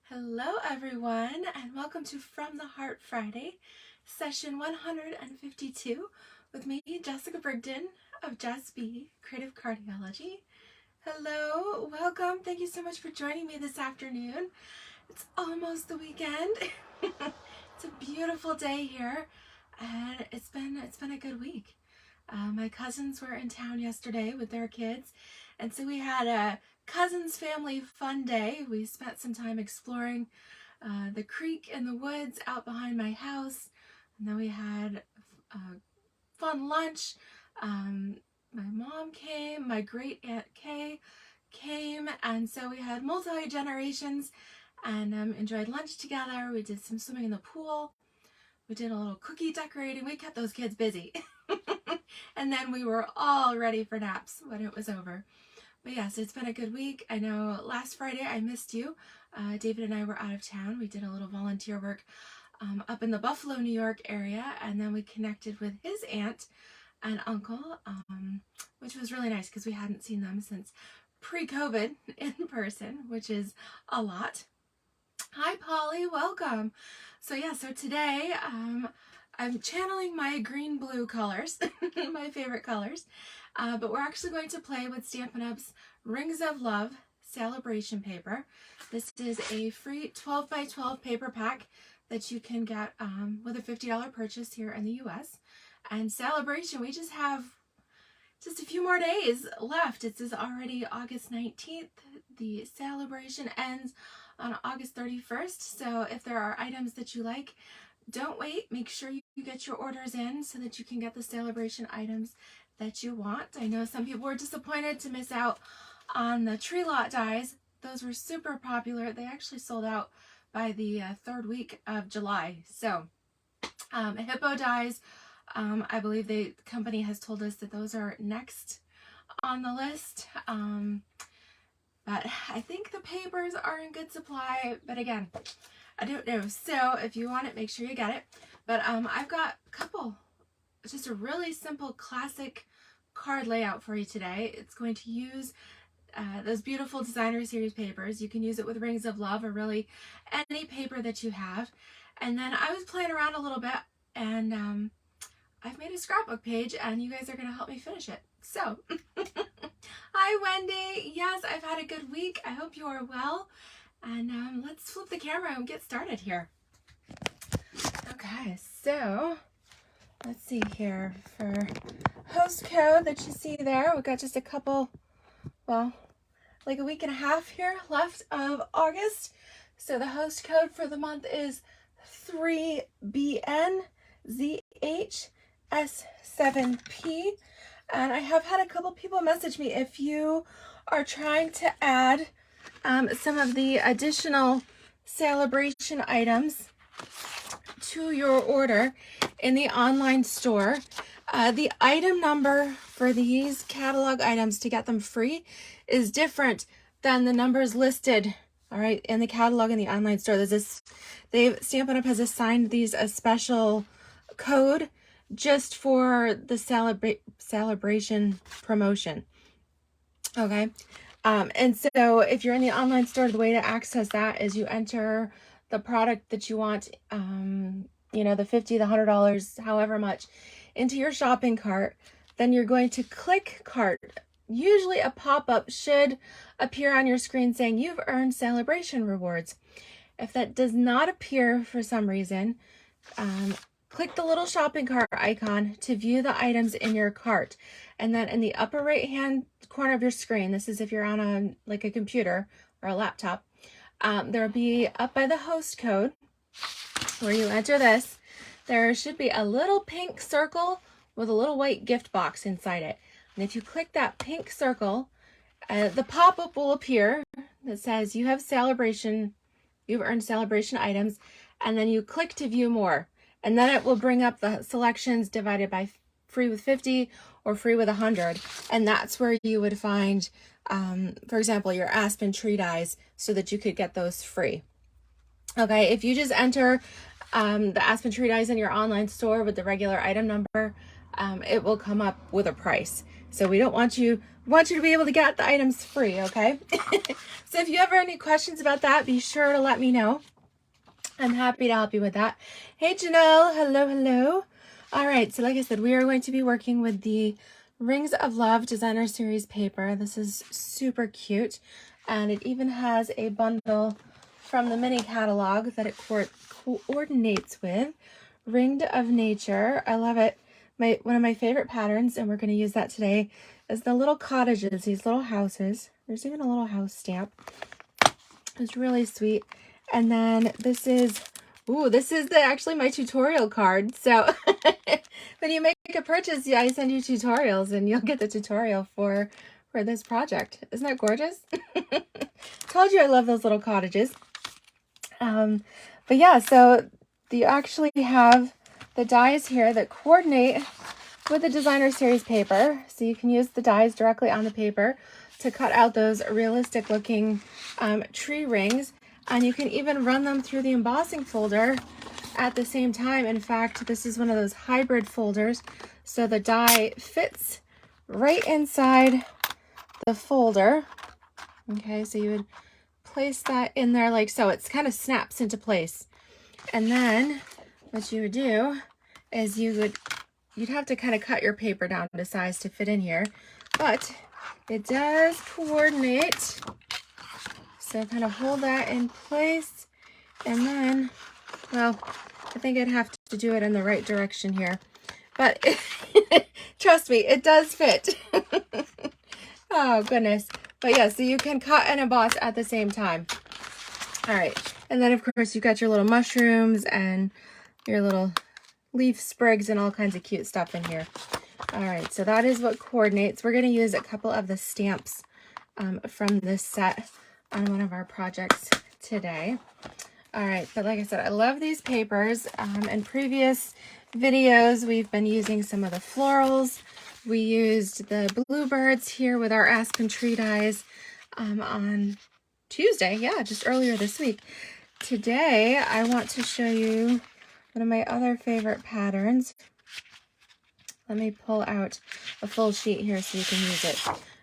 Hello everyone, and welcome to From the Heart Friday, session 152 with me, Jessica Brigden of Jess B Creative Cardiology. Hello, welcome. Thank you so much for joining me this afternoon. It's almost the weekend. It's a beautiful day here, and it's been a good week. My cousins were in town yesterday with their kids, and so we had a cousins family fun day. We spent some time exploring the creek and the woods out behind my house, and then we had a fun lunch. My mom came, my great aunt Kay came, and so we had multi-generations and enjoyed lunch together. We did some swimming in the pool. We did a little cookie decorating. We kept those kids busy. And then we were all ready for naps when it was over. But yes, it's been a good week. I know last Friday I missed you. David and I were out of town. We did a little volunteer work up in the Buffalo, New York area, and then we connected with his aunt and uncle, which was really nice because we hadn't seen them since pre-COVID in person, which is a lot. Hi Polly, welcome. So today I'm channeling my green-blue colors, my favorite colors, but we're actually going to play with Stampin' Up's Rings of Love Celebration paper. This is a free 12 by 12 paper pack that you can get with a $50 purchase here in the US. And Celebration, we just have just a few more days left. This is already August 19th. The celebration ends on August 31st. So if there are items that you like, don't wait. Make sure you get your orders in so that you can get the celebration items that you want. I know some people were disappointed to miss out on the tree lot dies. Those were super popular. They actually sold out by the third week of July. So hippo dies, I believe the company has told us that those are next on the list. But I think the papers are in good supply. But again, I don't know. So if you want it, make sure you get it. But I've got a couple, just a really simple classic card layout for you today. It's going to use those beautiful designer series papers. You can use it with Rings of Love or really any paper that you have. And then I was playing around a little bit, and I've made a scrapbook page, and you guys are going to help me finish it. So, hi Wendy. Yes, I've had a good week. I hope you are well. And let's flip the camera and get started here. Okay, so let's see here for host code that you see there. We've got just a couple, well, like a week and a half here left of August. So the host code for the month is 3BNZHS7P. And I have had a couple people message me if you are trying to add some of the additional celebration items to your order in the online store. The item number for these catalog items to get them free is different than the numbers listed, all right, in the catalog in the online store. There's this, Stampin' Up has assigned these a special code just for the celebration promotion. Okay. And so if you're in the online store, the way to access that is you enter the product that you want, you know, the $50, the $100, however much, into your shopping cart. Then you're going to click cart. Usually a pop-up should appear on your screen saying you've earned celebration rewards. If that does not appear for some reason, click the little shopping cart icon to view the items in your cart. And then in the upper right hand corner of your screen, this is if you're on a computer or a laptop, there'll be up by the host code where you enter this, there should be a little pink circle with a little white gift box inside it. And if you click that pink circle, the pop-up will appear that says you've earned celebration items, and then you click to view more. And then it will bring up the selections divided by free with 50 or free with 100. And that's where you would find, for example, your aspen tree dies so that you could get those free. Okay, if you just enter the aspen tree dies in your online store with the regular item number, it will come up with a price. So we don't want you, we want you to be able to get the items free, okay? So if you ever have any questions about that, be sure to let me know. I'm happy to help you with that. Hey Janelle, hello, hello. All right, so like I said, we are going to be working with the Rings of Love Designer Series paper. This is super cute, and it even has a bundle from the mini catalog that it coordinates with. Ringed of Nature, I love it. One of my favorite patterns, and we're going to use that today, is the little cottages, these little houses. There's even a little house stamp. It's really sweet. And then this is, ooh, this is actually my tutorial card. So when you make a purchase, yeah, I send you tutorials and you'll get the tutorial for this project. Isn't that gorgeous? Told you I love those little cottages. But yeah, so you actually have the dies here that coordinate with the Designer Series paper. So you can use the dies directly on the paper to cut out those realistic looking tree rings. And you can even run them through the embossing folder at the same time. In fact, this is one of those hybrid folders. So the die fits right inside the folder. Okay, so you would place that in there like so. It kind of snaps into place. And then what you would do is you'd have to kind of cut your paper down to size to fit in here. But it does coordinate. So kind of hold that in place, and then, well, I think I'd have to do it in the right direction here, but trust me, it does fit. Oh goodness. But yeah, so you can cut and emboss at the same time. All right, and then of course you've got your little mushrooms and your little leaf sprigs and all kinds of cute stuff in here. All right, so that is what coordinates. We're going to use a couple of the stamps from this set on one of our projects today. All right, but like I said, I love these papers. In previous videos, we've been using some of the florals. We used the bluebirds here with our aspen tree dies on Tuesday. Yeah, just earlier this week. Today, I want to show you one of my other favorite patterns. Let me pull out a full sheet here so you can use it.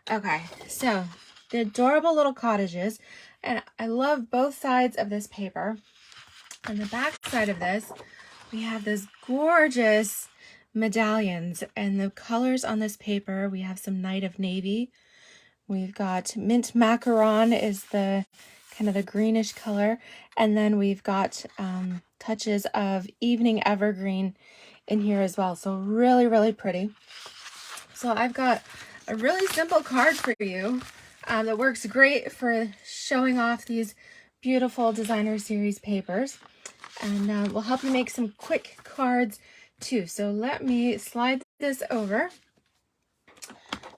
Okay, so the adorable little cottages, and I love both sides of this paper. On the back side of this, we have this gorgeous medallions, and the colors on this paper, we have some Night of Navy. We've got Mint Macaron is the kind of the greenish color, and then we've got touches of Evening Evergreen in here as well. So really, really pretty. So I've got a really simple card for you that works great for showing off these beautiful Designer Series papers, and will help you make some quick cards too. So let me slide this over,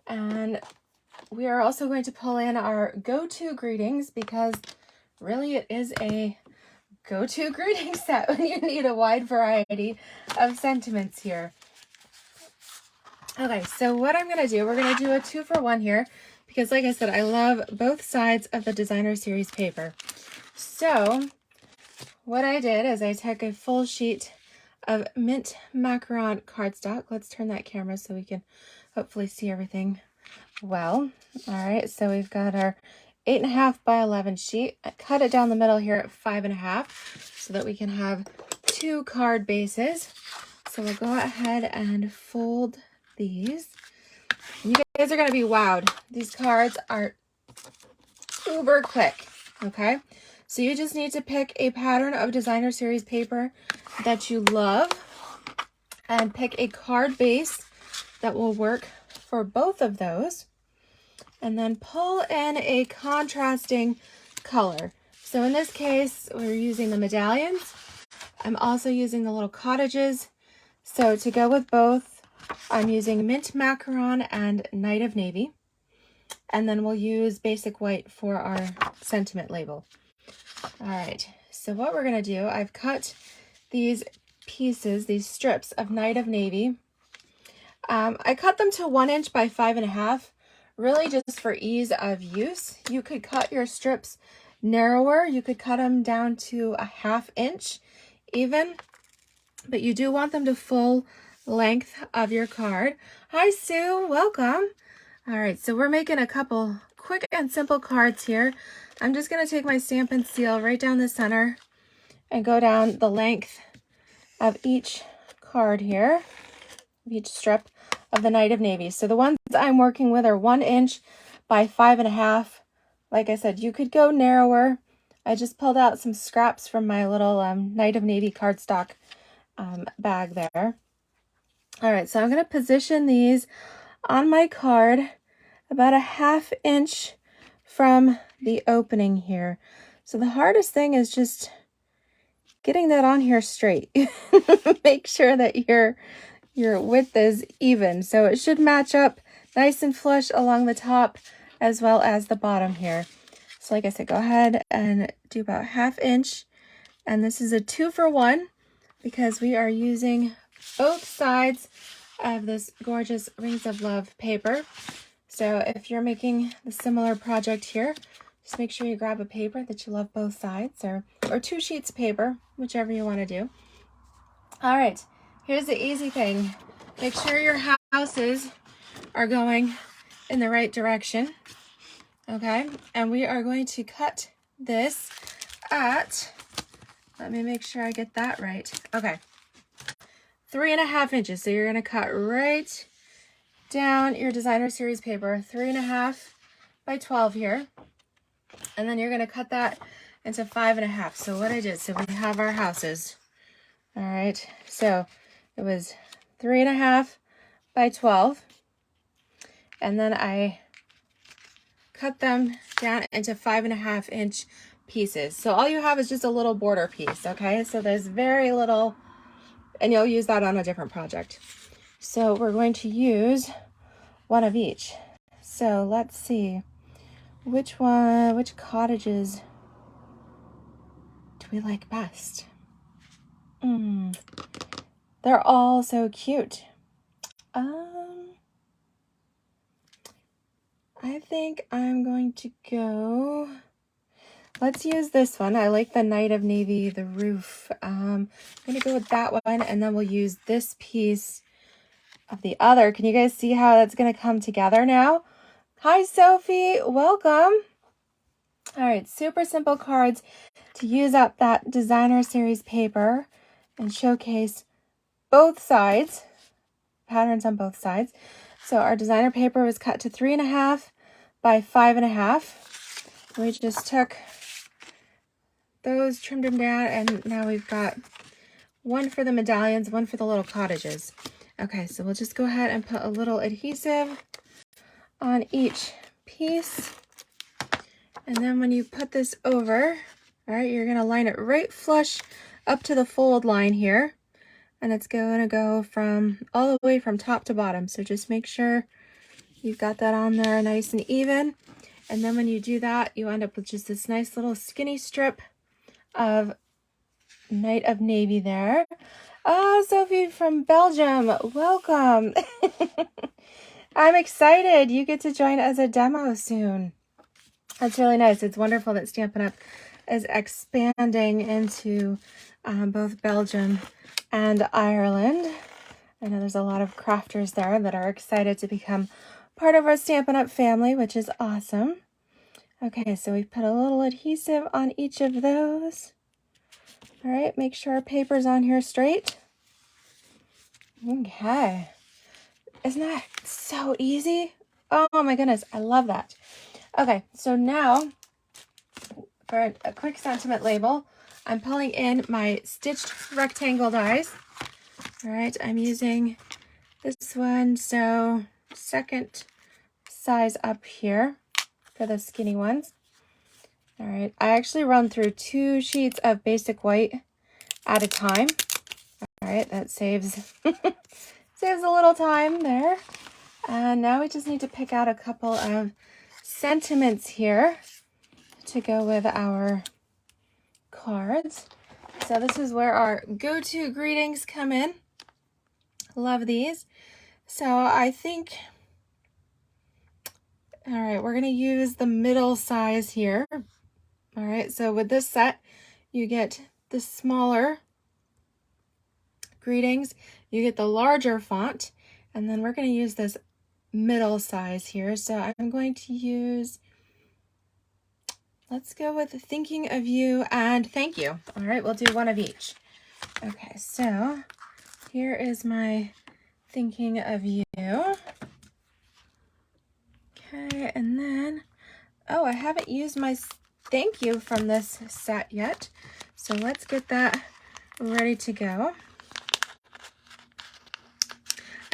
and we are also going to pull in our go-to greetings, because really it is a go-to greeting set when you need a wide variety of sentiments here. Okay, so what I'm going to do, we're going to do a 2-for-1 here, because like I said, I love both sides of the Designer Series paper. So what I did is I took a full sheet of Mint Macaron cardstock. Let's turn that camera so we can hopefully see everything well. All right, so we've got our 8.5 by 11 sheet. I cut it down the middle here at 5.5 so that we can have 2 card bases. So we'll go ahead and fold these. You guys are going to be wowed. These cards are uber quick, okay? So you just need to pick a pattern of Designer Series paper that you love and pick a card base that will work for both of those, and then pull in a contrasting color. So in this case, we're using the medallions. I'm also using the little cottages. So to go with both, I'm using Mint Macaron and Night of Navy. And then we'll use Basic White for our sentiment label. All right, so what we're gonna do, I've cut these pieces, these strips of Night of Navy. I cut them to 1 inch by 5.5, really just for ease of use. You could cut your strips narrower. You could cut them down to a 1/2 inch even, but you do want them to length of your card. Hi, Sue. Welcome. All right, so we're making a couple quick and simple cards here. I'm just going to take my Stampin' Seal right down the center and go down the length of each card here, each strip of the Knight of Navy. So the ones I'm working with are 1 inch by 5.5. Like I said, you could go narrower. I just pulled out some scraps from my little Knight of Navy cardstock bag there. All right, so I'm going to position these on my card about a 1/2 inch from the opening here. So the hardest thing is just getting that on here straight. Make sure that your width is even. So it should match up nice and flush along the top as well as the bottom here. So like I said, go ahead and do about 1/2 inch. And this is a 2-for-1 because we are using both sides of this gorgeous Rings of Love paper. So if you're making the similar project here, just make sure you grab a paper that you love both sides, or 2 sheets of paper, whichever you want to do. All right, here's the easy thing. Make sure your houses are going in the right direction. Okay, and we are going to cut this at, let me make sure I get that right. Okay, 3.5 inches. So you're going to cut right down your designer series paper, 3.5 by 12 here. And then you're going to cut that into 5.5. So what I did, so we have our houses. All right, so it was 3.5 by 12. And then I cut them down into 5.5 inch pieces. So all you have is just a little border piece, okay? So there's very little, and you'll use that on a different project. So we're going to use one of each. So let's see, which cottages do we like best? They're all so cute. I think I'm going to go, let's use this one. I like the Knight of Navy, the roof. I'm going to go with that one, and then we'll use this piece of the other. Can you guys see how that's going to come together now? Hi, Sophie. Welcome. All right, super simple cards to use up that designer series paper and showcase both sides, patterns on both sides. So our designer paper was cut to 3.5 by 5.5. We just took those, trimmed them down, and now we've got one for the medallions, one for the little cottages. Okay, so we'll just go ahead and put a little adhesive on each piece. And then when you put this over, all right, you're gonna line it right flush up to the fold line here. And it's gonna go from all the way from top to bottom. So just make sure you've got that on there nice and even. And then when you do that, you end up with just this nice little skinny strip of Knight of Navy there. Oh, Sophie from Belgium, welcome. I'm excited. You get to join as a demo soon. That's really nice. It's wonderful that Stampin' Up! Is expanding into both Belgium and Ireland. I know there's a lot of crafters there that are excited to become part of our Stampin' Up! Family, which is awesome. Okay, so we put a little adhesive on each of those. All right, make sure our paper's on here straight. Okay. Isn't that so easy? Oh my goodness, I love that. Okay, so now for a quick sentiment label, I'm pulling in my stitched rectangle dies. All right, I'm using this one, so second size up here for the skinny ones. All right, I actually run through 2 sheets of basic white at a time. All right, that saves saves a little time there. And now we just need to pick out a couple of sentiments here to go with our cards. So this is where our go-to greetings come in. Love these. So I think, all right, we're going to use the middle size here. All right, so with this set, you get the smaller greetings, you get the larger font, and then we're going to use this middle size here. So I'm going to use, let's go with thinking of you and thank you. All right, we'll do one of each. Okay, so here is my thinking of you. Okay, and then, oh, I haven't used my thank you from this set yet. So let's get that ready to go.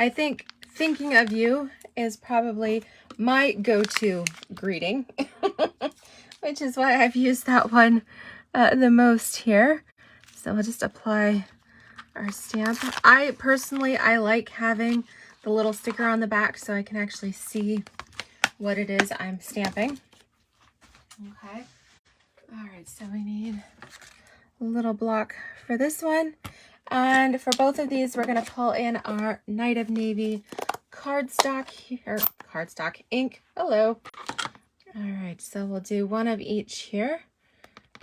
I think thinking of you is probably my go-to greeting, which is why I've used that one the most here. So we'll just apply our stamp. I like having the little sticker on the back so I can actually see what it is I'm stamping. Okay. All right, so we need a little block for this one. And for both of these, we're going to pull in our Night of Navy cardstock here, cardstock ink. Hello. All right, so we'll do one of each here.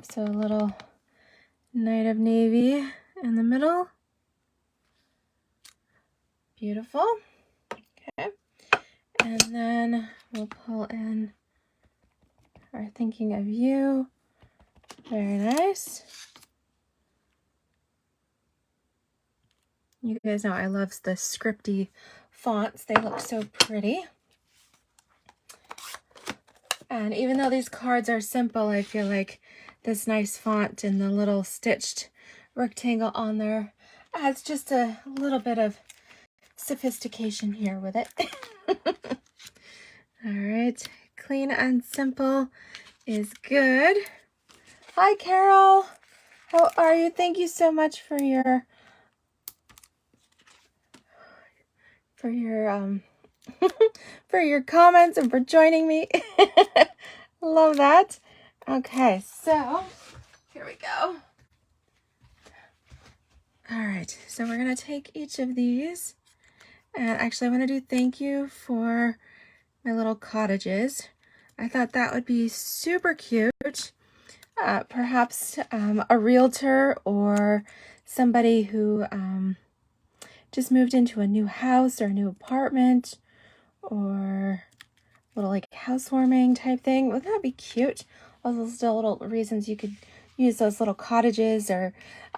So a little Night of Navy in the middle. Beautiful. Okay. And then we'll pull in our thinking of you. Very nice. You guys know I love the scripty fonts. They look so pretty. And even though these cards are simple, I feel like this nice font and the little stitched rectangle on there adds just a little bit of sophistication here with it. All right, clean and simple is good. Hi, Carol. How are you? Thank you so much for your for your comments and for joining me. Love that. Okay, so here we go. All right, so we're gonna take each of these, and actually I want to do thank you for my little cottages. I thought that would be super cute. Perhaps a realtor or somebody who just moved into a new house or a new apartment, or a little like housewarming type thing. Wouldn't that be cute? All those little reasons you could use those little cottages, or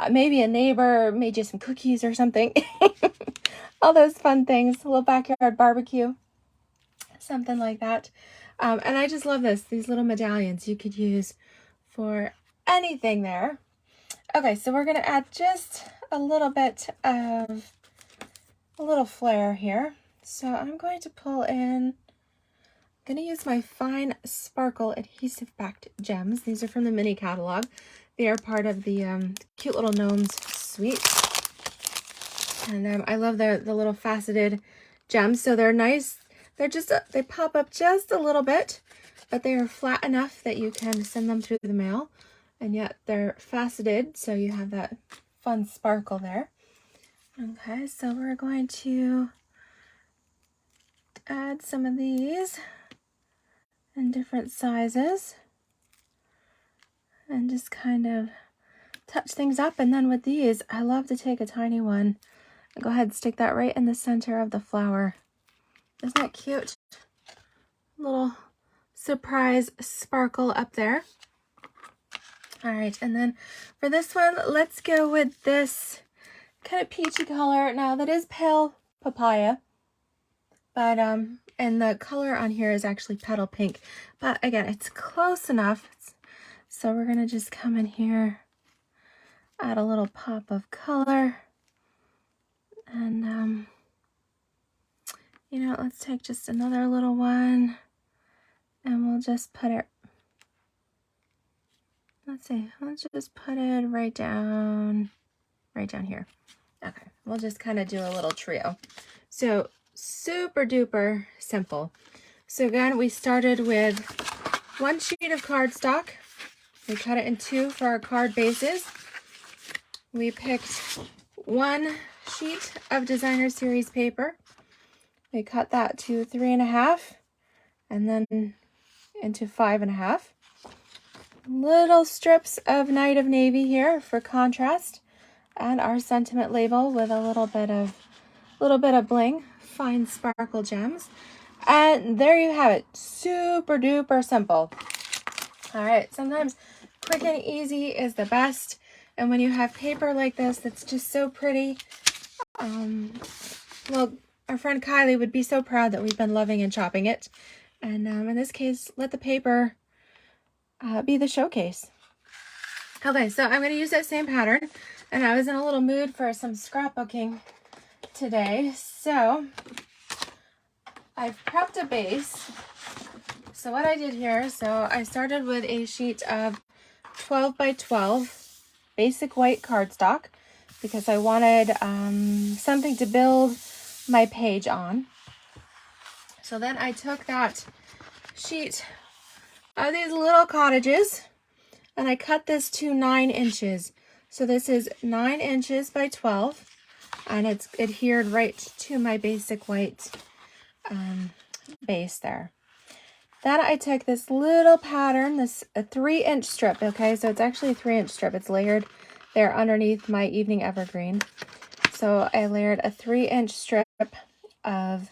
maybe a neighbor made you some cookies or something. All those fun things, a little backyard barbecue, something like that. And I just love these little medallions you could use for anything there. Okay, so we're going to add just a little bit of a little flair here. So I'm going to pull in, I'm going to use my Fine Sparkle Adhesive Backed Gems. These are from the mini catalog. They are part of the Cute Little Gnomes suite. And I love the little faceted gems. So they're nice. They're just, they pop up just a little bit, but they are flat enough that you can send them through the mail. And yet they're faceted, so you have that fun sparkle there. Okay, so we're going to add some of these in different sizes and just kind of touch things up. And then with these, I love to take a tiny one and go ahead and stick that right in the center of the flower. Isn't that cute? Little surprise sparkle up there. All right, and then for this one, let's go with this kind of peachy color. Now that is pale papaya, but and the color on here is actually petal pink, but again, it's close enough. So we're gonna just come in here, add a little pop of color, and you know, let's take just another little one, and we'll just put it. Let's see, let's just put it right down here. Okay, we'll just kind of do a little trio. So super duper simple. So again, we started with one sheet of cardstock. We cut it in two for our card bases. We picked one sheet of designer series paper. We cut that to 3.5 and then into 5.5. Little strips of Night of Navy here for contrast. and our sentiment label with a little bit of bling, fine sparkle gems. And there you have it. Super duper simple. All right, sometimes quick and easy is the best. And when you have paper like this that's just so pretty, well, our friend Kylie would be so proud that we've been loving and shopping it. And in this case, let the paper be the showcase. Okay, so I'm going to use that same pattern. And I was in a little mood for some scrapbooking today. So I've prepped a base. So what I did here, so I started with a sheet of 12 by 12 basic white cardstock because I wanted something to build my page on. So then I took that sheet of these little cottages and I cut this to 9 inches. So this is 9 inches by 12 and it's adhered right to my basic white base there. Then I took this little pattern, a 3-inch strip, okay? So it's actually a 3-inch strip. It's layered there underneath my evening evergreen. So I layered a 3-inch strip of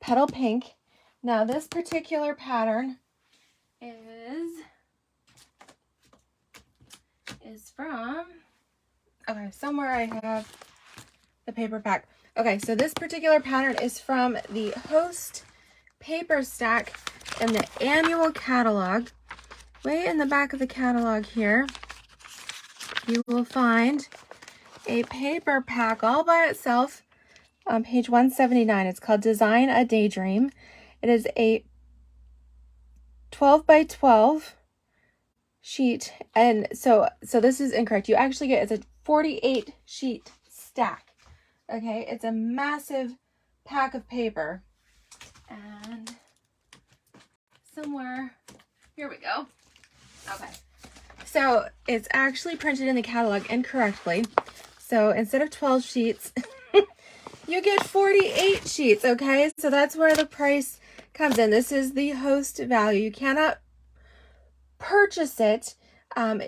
petal pink. Now this particular pattern is from, okay, somewhere I have the paper pack. Okay, so this particular pattern is from the Host paper stack in the annual catalog. Way in the back of the catalog here, you will find a paper pack all by itself on page 179. It's called Design a Daydream. It is a 12 by 12 sheet, and so this is incorrect. You actually get, it's a 48 sheet stack. Okay, it's a massive pack of paper. And somewhere, here we go. Okay, so it's actually printed in the catalog incorrectly. So instead of 12 sheets, you get 48 sheets, okay? So that's where the price comes in. This is the Host value. You cannot purchase it.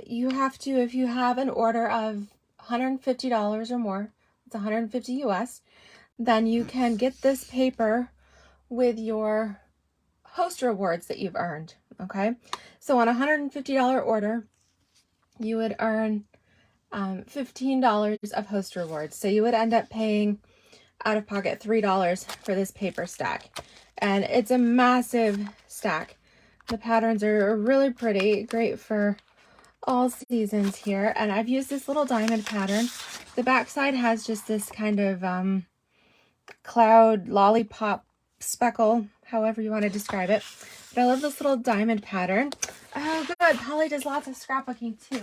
You have to, if you have an order of $150 or more, it's $150 US, then you can get this paper with your Host rewards that you've earned, okay? So on a $150 order, you would earn $15 of Host rewards. So you would end up paying out of pocket $3 for this paper stack. And it's a massive stack. The patterns are really pretty, great for all seasons here. And I've used this little diamond pattern. The backside has just this kind of cloud lollipop speckle, however you want to describe it. But I love this little diamond pattern. Oh, good. Polly does lots of scrapbooking too.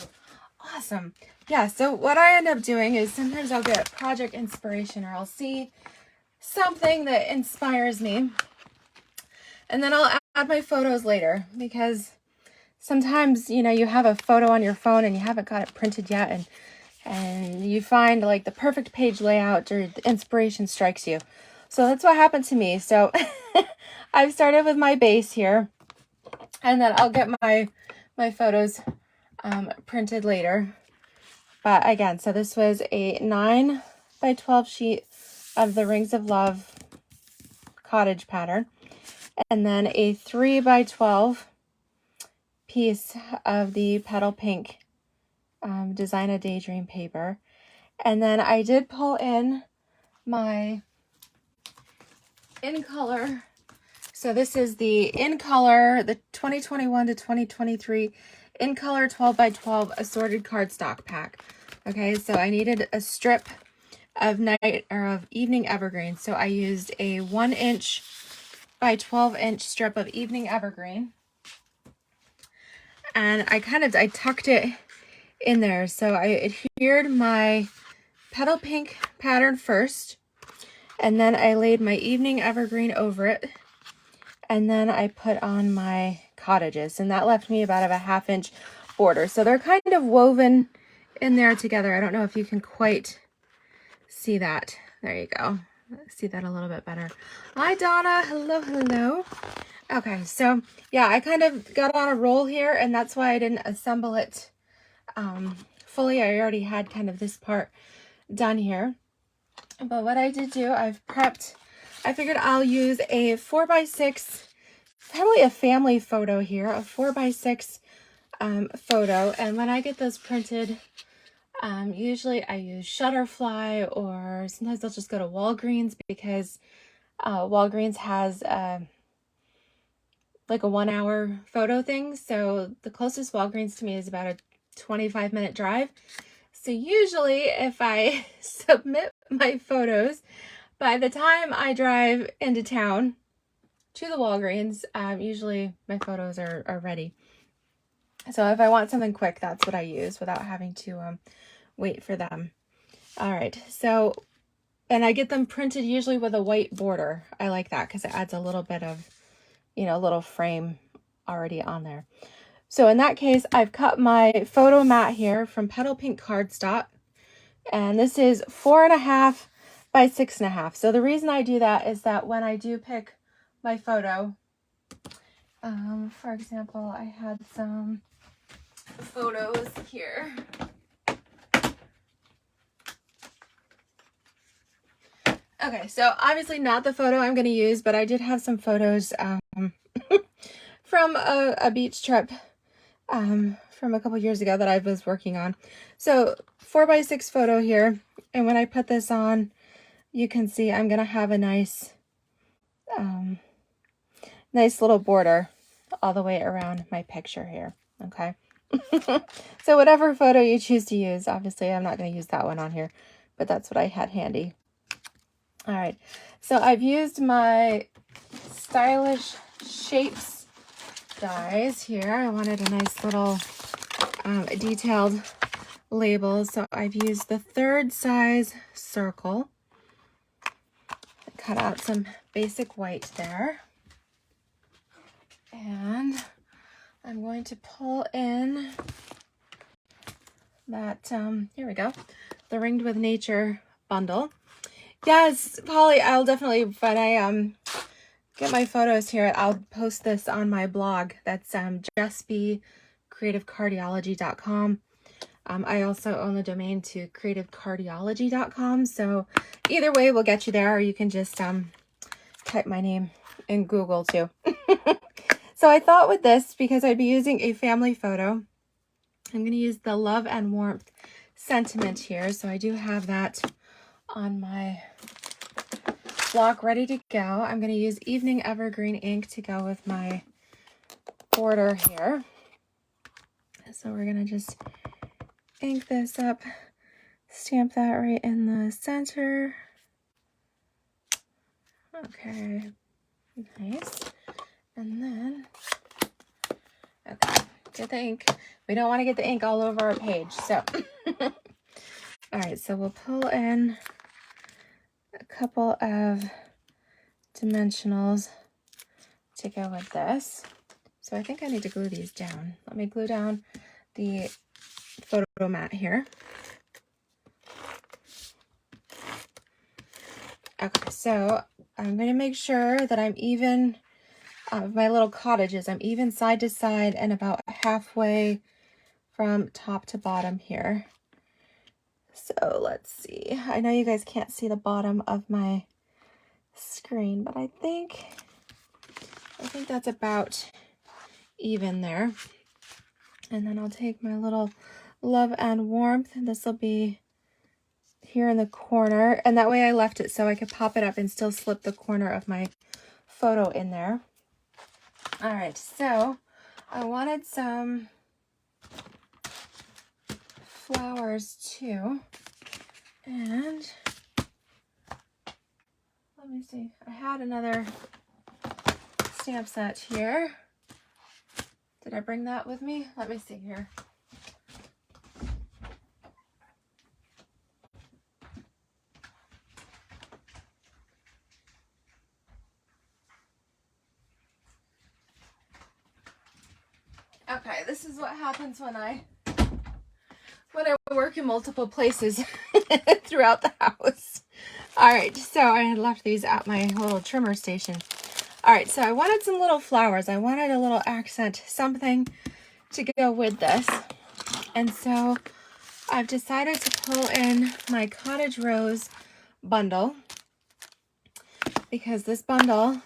Awesome. Yeah, so what I end up doing is sometimes I'll get project inspiration, or I'll see something that inspires me, and then I'll add my photos later, because sometimes, you know, you have a photo on your phone and you haven't got it printed yet, and you find like the perfect page layout or the inspiration strikes you. So that's what happened to me. So I've started with my base here, and then I'll get my photos printed later. But again, so this was a 9 by 12 sheet of the Rings of Love cottage pattern, and then a 3 by 12 piece of the petal pink Design a Daydream paper. And then I did pull in my in color. So this is the in color, the 2021 to 2023 in color 12 by 12 assorted cardstock pack. Okay, so I needed a strip of evening evergreen. So I used a 1-inch by 12-inch strip of evening evergreen. And I tucked it in there. So I adhered my petal pink pattern first, and then I laid my evening evergreen over it, and then I put on my cottages, and that left me about a 1/2 inch border. So they're kind of woven in there together. I don't know if you can quite see that. There you go. See that a little bit better. Hi, Donna. Hello, hello. Okay, so yeah, I kind of got on a roll here, and that's why I didn't assemble it fully. I already had kind of this part done here. But what I did do, I've prepped, I figured I'll use a 4x6, probably a family photo here, a 4x6 photo. And when I get those printed, usually I use Shutterfly, or sometimes I'll just go to Walgreens, because Walgreens has like a 1-hour photo thing. So the closest Walgreens to me is about a 25-minute drive. So usually if I submit my photos, by the time I drive into town to the Walgreens, usually my photos are ready. So if I want something quick, that's what I use without having to wait for them. All right, so, and I get them printed usually with a white border. I like that because it adds a little bit of, you know, little frame already on there. So in that case, I've cut my photo mat here from Petal Pink cardstock, and this is 4.5 by 6.5. So the reason I do that is that when I do pick my photo, for example, I had some photos here. Okay, so obviously not the photo I'm going to use, but I did have some photos from a beach trip from a couple years ago that I was working on. So 4x6 photo here, and when I put this on, you can see I'm going to have a nice nice little border all the way around my picture here. Okay. So whatever photo you choose to use, obviously I'm not going to use that one on here, but that's what I had handy. All right, so I've used my Stylish Shapes dies here. I wanted a nice little detailed label, so I've used the 3rd size circle. Cut out some basic white there. And I'm going to pull in that, here we go, the Ringed with Nature bundle. Yes, Polly, I'll definitely, when I get my photos here, I'll post this on my blog. That's JessBCreativeCardiology.com. I also own the domain to creativecardiology.com. So either way will get you there, or you can just type my name in Google too. So I thought with this, because I'd be using a family photo, I'm going to use the Love and Warmth sentiment here. So I do have that on my block ready to go. I'm going to use Evening Evergreen ink to go with my border here. So we're going to just ink this up, stamp that right in the center. Okay, nice. And then, okay, get the ink. We don't want to get the ink all over our page, so. All right, so we'll pull in a couple of dimensionals to go with this. So I think I need to glue these down. Let me glue down the photo mat here. Okay, so I'm going to make sure that I'm even, my little cottages, I'm even side to side and about halfway from top to bottom here. So let's see. I know you guys can't see the bottom of my screen, but I think that's about even there. And then I'll take my little Love and Warmth, and this will be here in the corner, and that way I left it so I could pop it up and still slip the corner of my photo in there. All right, so I wanted some flowers too, and let me see, I had another stamp set here. Did I bring that with me? Let me see here. Okay, this is what happens when I work in multiple places throughout the house. All right, so I had left these at my little trimmer station. All right, so I wanted some little flowers. I wanted a little accent, something to go with this. And so I've decided to pull in my Cottage Rose bundle because this bundle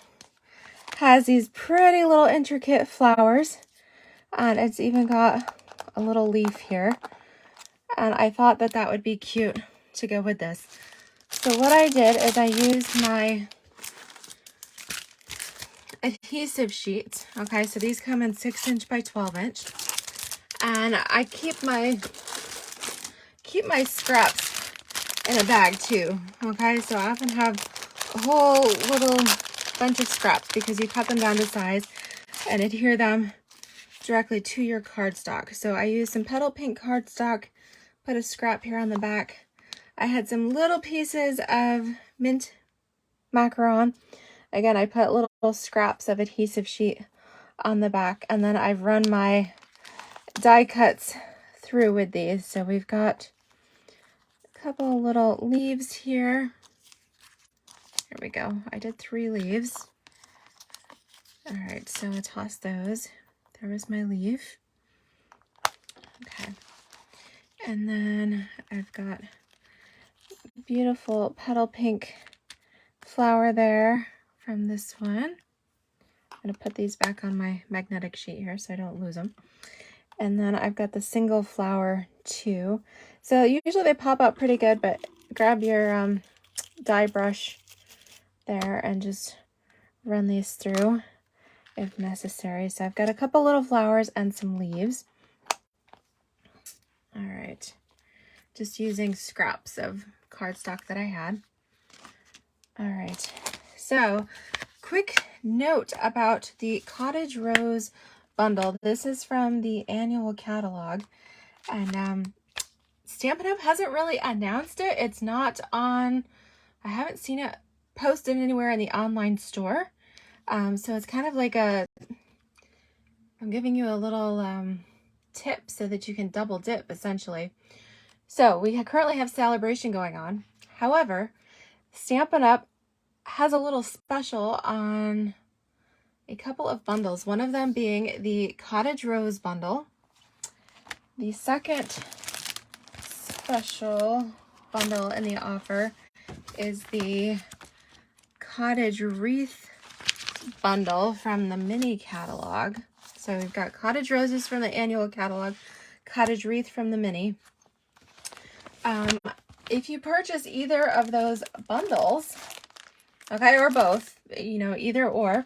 has these pretty little intricate flowers, and it's even got a little leaf here, and I thought that that would be cute to go with this. So what I did is I used my adhesive sheets. Okay, so these come in 6" by 12". And I keep my scraps in a bag too. Okay, so I often have a whole little bunch of scraps because you cut them down to size and adhere them directly to your cardstock. So I used some petal pink cardstock, put a scrap here on the back. I had some little pieces of mint macaron. Again, I put little scraps of adhesive sheet on the back, and then I've run my die cuts through with these. So we've got a couple little leaves here. Here we go. I did 3 leaves. All right, so I toss those. There was my leaf. Okay. And then I've got beautiful petal pink flower there from this one. I'm going to put these back on my magnetic sheet here so I don't lose them. And then I've got the single flower too. So usually they pop out pretty good, but grab your die brush there and just run these through if necessary. So I've got a couple little flowers and some leaves. All right, just using scraps of cardstock that I had. All right, so quick note about the Cottage Rose bundle. This is from the annual catalog, and Stampin' Up! Hasn't really announced it. It's not on, I haven't seen it posted anywhere in the online store. So it's kind of like I'm giving you a little tip so that you can double dip essentially. So we currently have Celebration going on. However, Stampin' Up! Has a little special on a couple of bundles, one of them being the Cottage Rose bundle. The second special bundle in the offer is the Cottage Wreath bundle from the mini catalog. So we've got Cottage Roses from the annual catalog, Cottage Wreath from the mini. If you purchase either of those bundles, okay, or both, you know, either or,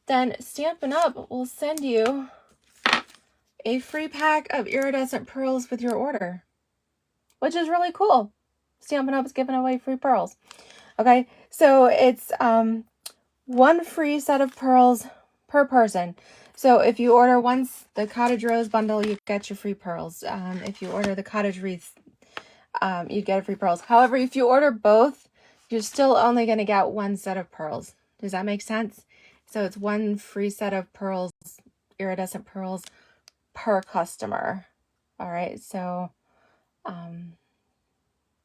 then Stampin' Up! Will send you a free pack of iridescent pearls with your order, which is really cool. Stampin' Up! Is giving away free pearls. Okay, so it's 1 free set of pearls per person. So if you order the Cottage Rose bundle, you get your free pearls. If you order the Cottage Wreath, you get a free pearls. However, if you order both, you're still only going to get 1 set of pearls. Does that make sense? So it's 1 free set of pearls, iridescent pearls per customer. All right, so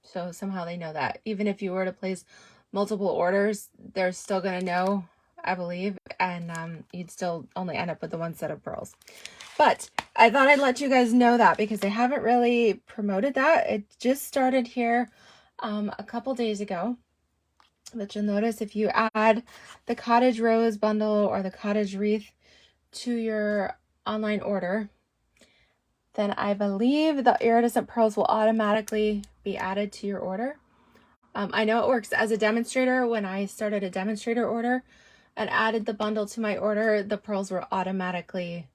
so somehow they know that. Even if you were to place multiple orders, they're still going to know, I believe, and you'd still only end up with the 1 set of pearls. But I thought I'd let you guys know that because they haven't really promoted that. It just started here a couple days ago. But you'll notice if you add the Cottage Rose bundle or the Cottage Wreath to your online order, then I believe the iridescent pearls will automatically be added to your order. I know it works as a demonstrator. When I started a demonstrator order and added the bundle to my order, the pearls were automatically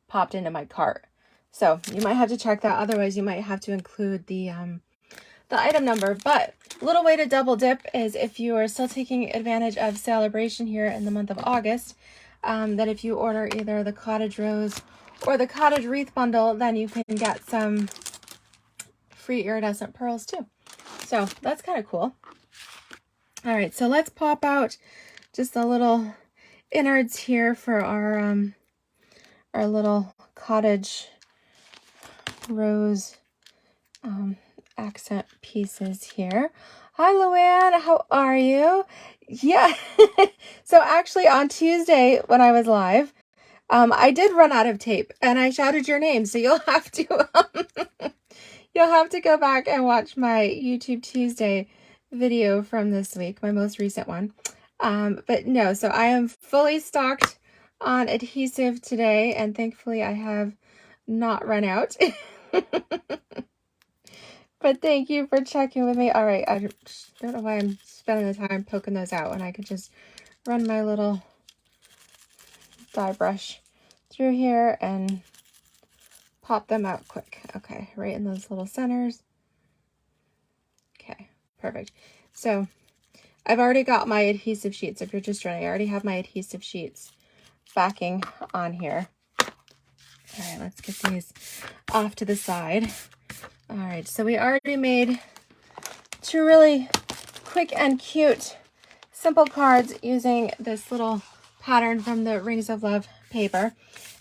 popped into my cart. So you might have to check that. Otherwise, you might have to include the item number. But a little way to double dip is if you are still taking advantage of Celebration here in the month of August, that if you order either the Cottage Rose or the Cottage Wreath bundle, then you can get some free iridescent pearls too. So that's kind of cool. All right, so let's pop out just a little innards here for our little Cottage Rose accent pieces here. Hi, Luann. How are you? Yeah. So actually on Tuesday when I was live, I did run out of tape and I shouted your name. So you'll have to You'll have to go back and watch my YouTube Tuesday video from this week, my most recent one. But no, so I am fully stocked on adhesive today, and thankfully I have not run out. But thank you for checking with me. All right, I don't know why I'm spending the time poking those out when I could just run my little dye brush through here and pop them out quick. Okay, right in those little centers. Okay, perfect. So I've already got my adhesive sheets. If you're just joining, I already have my adhesive sheets backing on here. All right, let's get these off to the side. All right, so we already made two really quick and cute simple cards using this little pattern from the Rings of Love paper.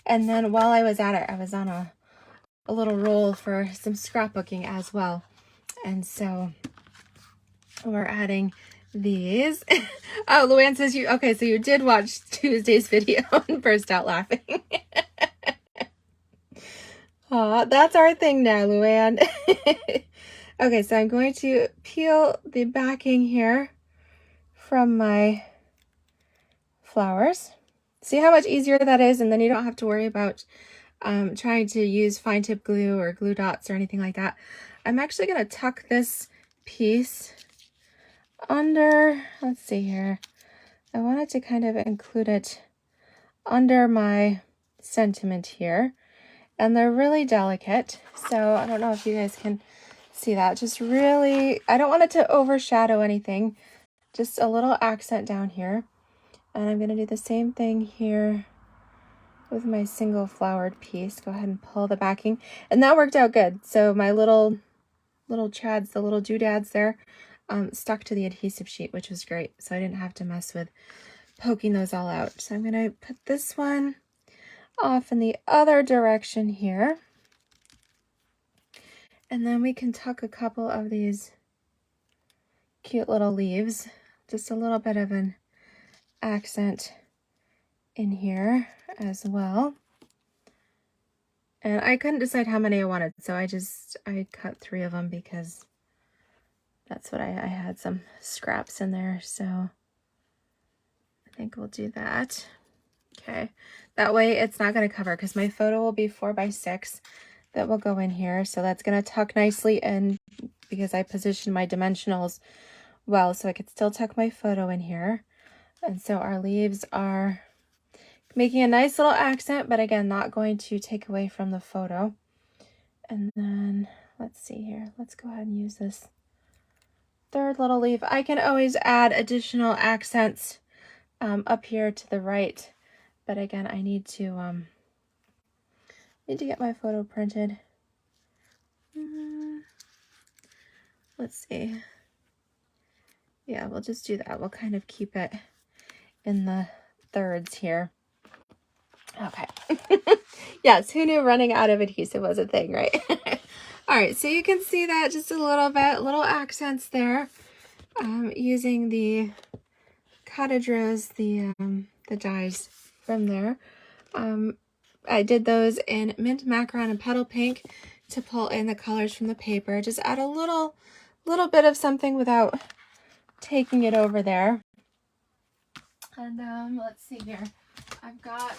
And then while I was at it, I was on a little roll for some scrapbooking as well. And so we're adding these. Oh, Luann says okay, so you did watch Tuesday's video and burst out laughing. Oh, that's our thing now, Luann. Okay, so I'm going to peel the backing here from my flowers. See how much easier that is, and then you don't have to worry about trying to use fine tip glue or glue dots or anything like that. I'm actually going to tuck this piece under, let's see here. I wanted to kind of include it under my sentiment here. And they're really delicate, so I don't know if you guys can see that. Just really, I don't want it to overshadow anything. Just a little accent down here. And I'm going to do the same thing here with my single flowered piece. Go ahead and pull the backing. And that worked out good. So my little chads, the little doodads there, stuck to the adhesive sheet, which was great. So I didn't have to mess with poking those all out. So I'm going to put this one off in the other direction here, and then we can tuck a couple of these cute little leaves, just a little bit of an accent in here as well. And I couldn't decide how many I wanted, so I cut 3 of them because that's what I had some scraps in there, so I think we'll do that. Okay, that way it's not going to cover, because my photo will be 4x6 that will go in here. So that's going to tuck nicely in because I positioned my dimensionals well, so I could still tuck my photo in here. And so our leaves are making a nice little accent, but again, not going to take away from the photo. And then let's see here. Let's go ahead and use this third little leaf. I can always add additional accents up here to the right. But again, I need to get my photo printed. Let's see. Yeah, we'll just do that. We'll kind of keep it in the thirds here. Okay. Yes, who knew running out of adhesive was a thing, right? All right, so you can see that just a little bit, little accents there. Using the Cottage Rose, the dyes from there. I did those in Mint Macaron and Petal Pink to pull in the colors from the paper. Just add a little bit of something without taking it over there. And let's see here. I've got,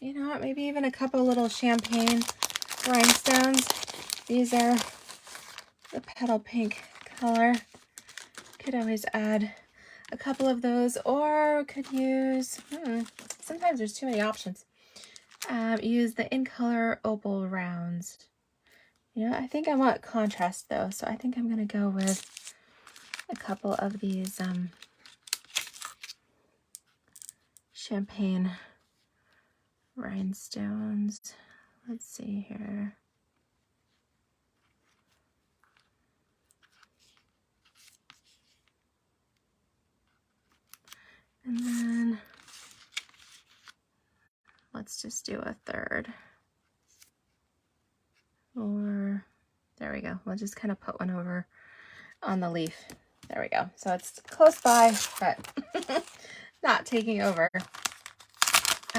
you know what, maybe even a couple little champagne rhinestones. These are the Petal Pink color. Could always add a couple of those, or could use, sometimes there's too many options. Use the In Color Opal Rounds. You know, I think I want contrast though, so I think I'm going to go with a couple of these champagne rhinestones. Let's see here. And then let's just do a third. Or there we go. We'll just kind of put one over on the leaf. There we go. So it's close by, but not taking over.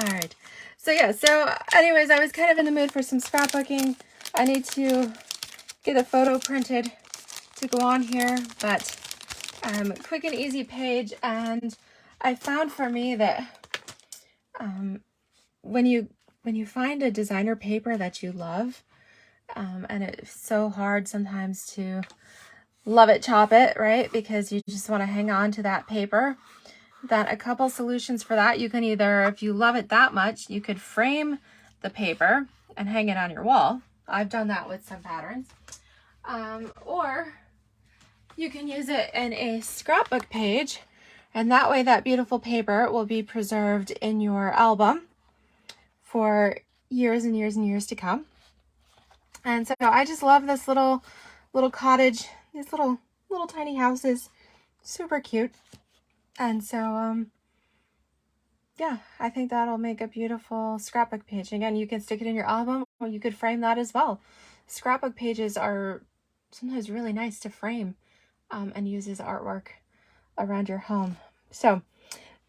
right. So yeah, so anyways, I was kind of in the mood for some scrapbooking. I need to get a photo printed to go on here, but quick and easy page. And I found for me that when you find a designer paper that you love, and it's so hard sometimes to love it, chop it, right? Because you just want to hang on to that paper. That a couple solutions for that. You can either, if you love it that much, you could frame the paper and hang it on your wall. I've done that with some patterns. Or you can use it in a scrapbook page, and that way that beautiful paper will be preserved in your album for years and years and years to come. And so I just love this little cottage, these little tiny houses, super cute. And so, yeah, I think that'll make a beautiful scrapbook page. Again, you can stick it in your album, or you could frame that as well. Scrapbook pages are sometimes really nice to frame and use as artwork around your home. So,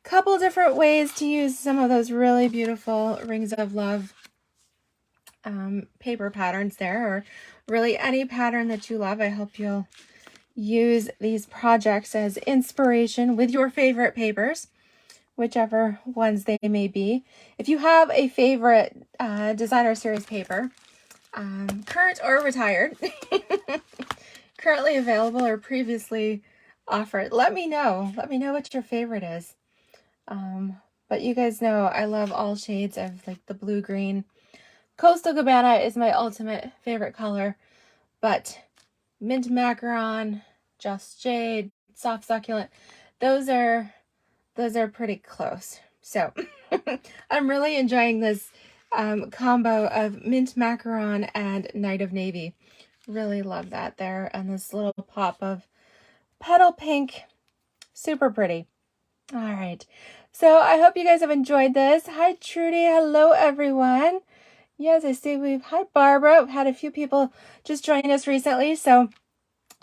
couple different ways to use some of those really beautiful Rings of Love paper patterns there, or really any pattern that you love. I hope you'll use these projects as inspiration with your favorite papers, whichever ones they may be. If you have a favorite designer series paper, current or retired, currently available or previously offered, let me know. Let me know what your favorite is. But you guys know I love all shades of like the blue-green. Coastal Cabana is my ultimate favorite color, but Mint Macaron, Just Jade, Soft Succulent, those are pretty close. So I'm really enjoying this combo of Mint Macaron and Night of Navy. Really love that there. And this little pop of Petal Pink. Super pretty. All right. So I hope you guys have enjoyed this. Hi, Trudy. Hello, everyone. Yes, I see hi, Barbara. We've had a few people just join us recently. So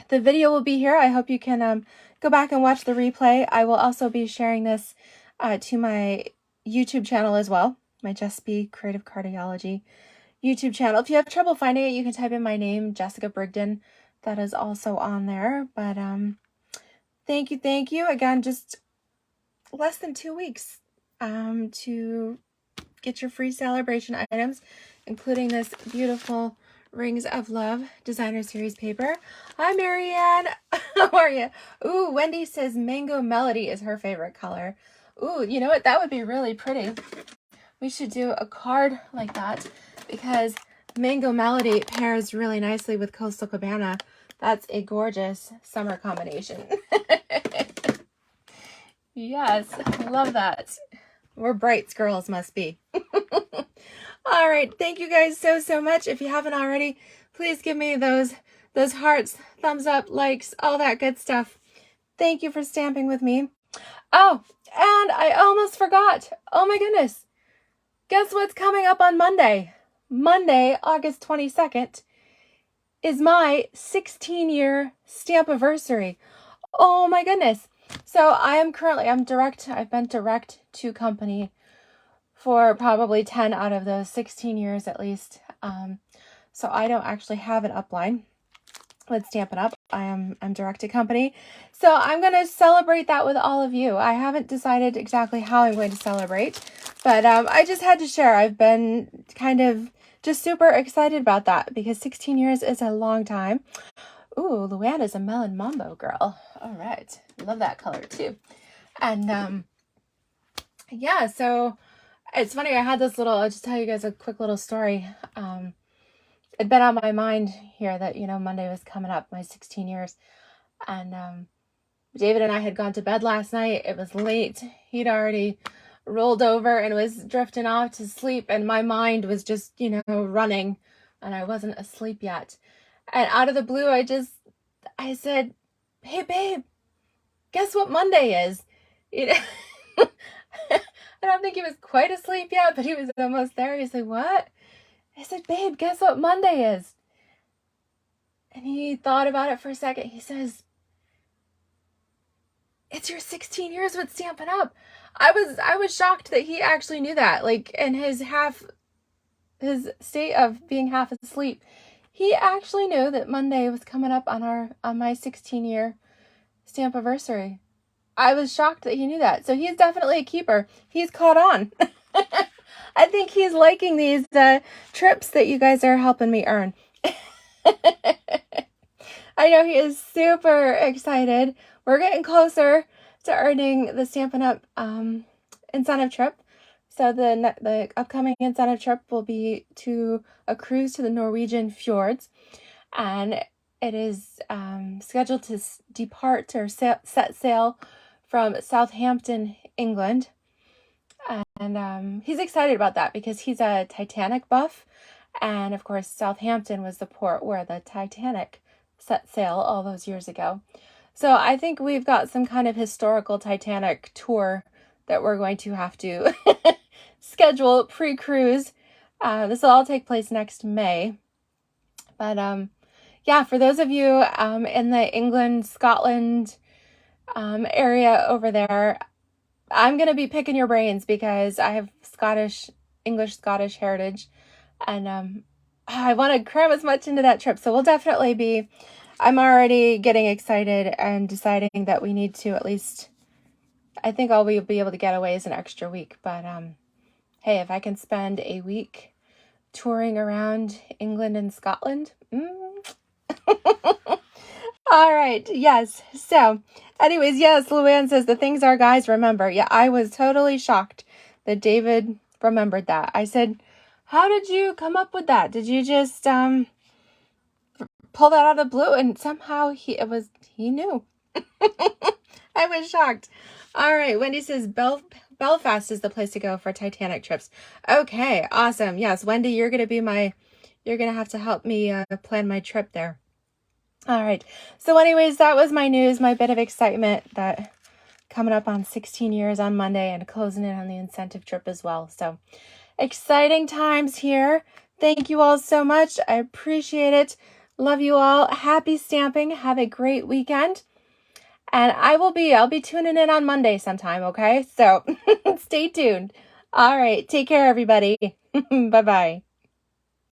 the video will be here. I hope you can go back and watch the replay. I will also be sharing this to my YouTube channel as well, my Just Be Creative Cardiology YouTube channel. If you have trouble finding it, you can type in my name, Jessica Brigden. That is also on there. But thank you. Again, just less than 2 weeks to get your free celebration items, including this beautiful Rings of Love designer series paper. Hi, Marianne. How are you? Ooh, Wendy says Mango Melody is her favorite color. Ooh, you know what? That would be really pretty. We should do a card like that because Mango Melody pairs really nicely with Coastal Cabana. That's a gorgeous summer combination. Yes, love that. We're Brights girls, must be. All right, thank you guys so much. If you haven't already, please give me those hearts, thumbs up, likes, all that good stuff. Thank you for stamping with me. Oh, and I almost forgot. Oh my goodness. Guess what's coming up on Monday? Monday, August 22nd, is my 16-year stampiversary. Oh my goodness. So I'm direct. I've been direct to company for probably 10 out of those 16 years at least. So I don't actually have an upline with Stampin' Up. I'm direct to company. So I'm going to celebrate that with all of you. I haven't decided exactly how I'm going to celebrate, but I just had to share. I've been kind of just super excited about that because 16 years is a long time. Ooh, Luanna's a Melon Mambo girl. All right. Love that color too. And yeah, so it's funny. I had this I'll just tell you guys a quick little story. It'd been on my mind here that, Monday was coming up, my 16 years. And David and I had gone to bed last night. It was late. He'd already rolled over and was drifting off to sleep. And my mind was just, running. And I wasn't asleep yet. And out of the blue, I said, hey, babe, guess what Monday is? I don't think he was quite asleep yet, but he was almost there. He's like, what? I said, babe, guess what Monday is? And he thought about it for a second. He says, it's your 16 years with Stampin' Up. I was shocked that he actually knew that. Like in his state of being half asleep, he actually knew that Monday was coming up on my 16-year stamp anniversary. I was shocked that he knew that. So he's definitely a keeper. He's caught on. I think he's liking these trips that you guys are helping me earn. I know he is super excited. We're getting closer to earning the Stampin' Up! Incentive trip. So the upcoming incentive trip will be to a cruise to the Norwegian fjords. And it is scheduled to depart or set sail from Southampton, England. And he's excited about that because he's a Titanic buff. And of course, Southampton was the port where the Titanic set sail all those years ago. So I think we've got some kind of historical Titanic tour that we're going to have to schedule pre-cruise. This will all take place next May. But yeah, for those of you in the England, Scotland area over there, I'm going to be picking your brains because I have English-Scottish heritage. And I want to cram as much into that trip. So we'll definitely be, I'm already getting excited and deciding that we need to at least, I think I'll be able to get away as an extra week. But hey, if I can spend a week touring around England and Scotland. All right. Yes. So anyways, yes, Luann says the things our guys remember. Yeah, I was totally shocked that David remembered that. I said, how did you come up with that? Did you just pull that out of the blue? And somehow he knew. I was shocked. All right. Wendy says Belfast is the place to go for Titanic trips. Okay. Awesome. Yes. Wendy, you're going to have to help me plan my trip there. All right. So anyways, that was my news, my bit of excitement that coming up on 16 years on Monday and closing in on the incentive trip as well. So exciting times here. Thank you all so much. I appreciate it. Love you all. Happy stamping. Have a great weekend. And I'll be tuning in on Monday sometime, okay? So stay tuned. All right. Take care, everybody. Bye-bye.